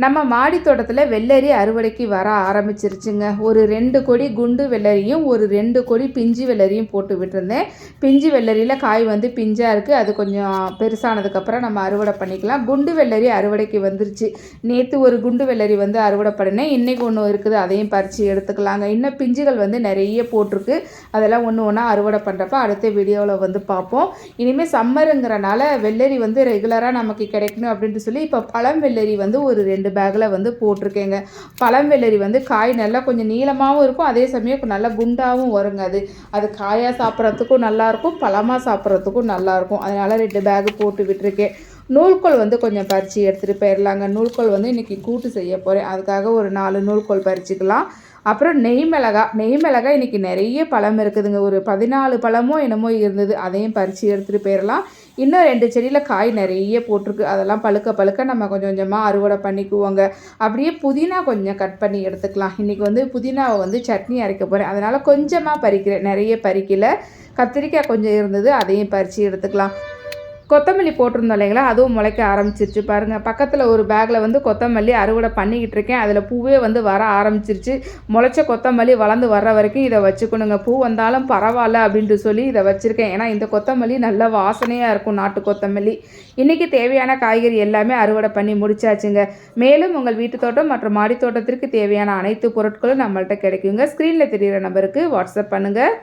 நம்ம மாடி தோட்டத்தில் வெள்ளரி அறுவடைக்கு வர ஆரம்பிச்சிருச்சுங்க. ஒரு 2 கொடி குண்டு வெள்ளரியும் ஒரு 2 கொடி பிஞ்சு வெள்ளரியும் போட்டு விட்டுருந்தேன். பிஞ்சு வெள்ளரியில் காய் வந்து பிஞ்சாக இருக்குது. அது கொஞ்சம் பெருசானதுக்கப்புறம் நம்ம அறுவடை பண்ணிக்கலாம். குண்டு வெள்ளரி அறுவடைக்கு வந்துருச்சு. நேற்று ஒரு குண்டு வெள்ளரி வந்து அறுவடை பண்ணினேன். இன்றைக்கி ஒன்று இருக்குது, அதையும் பறித்து எடுத்துக்கலாங்க. இன்னும் பிஞ்சுகள் வந்து நிறைய போட்டிருக்கு. அதெல்லாம் ஒன்று ஒன்றா அறுவடை பண்ணுறப்ப அடுத்த வீடியோவில் வந்து பார்ப்போம். இனிமேல் சம்மருங்கிறனால வெள்ளரி வந்து ரெகுலராக நமக்கு கிடைக்கணும் அப்படின்ட்டு சொல்லி இப்போ பழம் வெள்ளரி வந்து ஒரு 2 பேக்கில் வந்து போட்டிருக்கேங்க. பழம் வெள்ளரி வந்து காய் நல்லா கொஞ்சம் நீளமாகவும் இருக்கும், அதே சமயம் நல்லா குண்டாகவும் வருங்க. அது காயாக சாப்பிட்றதுக்கும் நல்லாயிருக்கும், பழமாக சாப்பிட்றதுக்கும் நல்லாயிருக்கும். அதனால் 2 பேக்கு போட்டு விட்டுருக்கேன். நூல்கோல் வந்து கொஞ்சம் பறித்து எடுத்துகிட்டு போயிடலாங்க. நூல்கோல் வந்து இன்றைக்கி கூட்டு செய்ய போகிறேன். அதுக்காக ஒரு 4 நூல்கோல் பறிச்சுக்கலாம். அப்புறம் நெய் மிளகாய் இன்றைக்கி நிறைய பழம் இருக்குதுங்க. ஒரு 14 பழமோ என்னமோ இருந்தது, அதையும் பறித்து எடுத்துகிட்டு போயிடலாம். இன்னும் 2 செடியில் காய் நிறைய போட்டிருக்கு. அதெல்லாம் பழுக்க நம்ம கொஞ்சம் கொஞ்சமாக அறுவடை பண்ணிக்குவோங்க. அப்படியே புதினா கொஞ்சம் கட் பண்ணி எடுத்துக்கலாம். இன்றைக்கி வந்து புதினாவை வந்து சட்னி அரைக்க போகிறேன். அதனால் கொஞ்சமாக பறிக்கிறேன், நிறைய பறிக்கல. கத்திரிக்காய் கொஞ்சம் இருந்தது, அதையும் பறித்து எடுத்துக்கலாம். கொத்தமல்லி போட்டிருந்தோம் இல்லைங்களா, அதுவும் முளைக்க ஆரம்பிச்சிருச்சு பாருங்கள். பக்கத்தில் ஒரு பேக்கில் வந்து கொத்தமல்லி அறுவடை பண்ணிக்கிட்டு இருக்கேன். அதில் பூவே வந்து வர ஆரம்பிச்சிருச்சு. முளைச்ச கொத்தமல்லி வளர்ந்து வர்ற வரைக்கும் இதை வச்சுக்கணுங்க. பூ வந்தாலும் பரவாயில்ல அப்படின்ட்டு சொல்லி இதை வச்சுருக்கேன். ஏன்னா இந்த கொத்தமல்லி நல்ல வாசனையாக இருக்கும், நாட்டு கொத்தமல்லி. இன்றைக்கி தேவையான காய்கறி எல்லாமே அறுவடை பண்ணி முடிச்சாச்சுங்க. மேலும் உங்கள் வீட்டு தோட்டம் மற்றும் மாடி தோட்டத்திற்கு தேவையான அனைத்து பொருட்களும் நம்மள்கிட்ட கிடைக்குங்க. ஸ்க்ரீனில் தெரிகிற நம்பருக்கு வாட்ஸ்அப் பண்ணுங்கள்.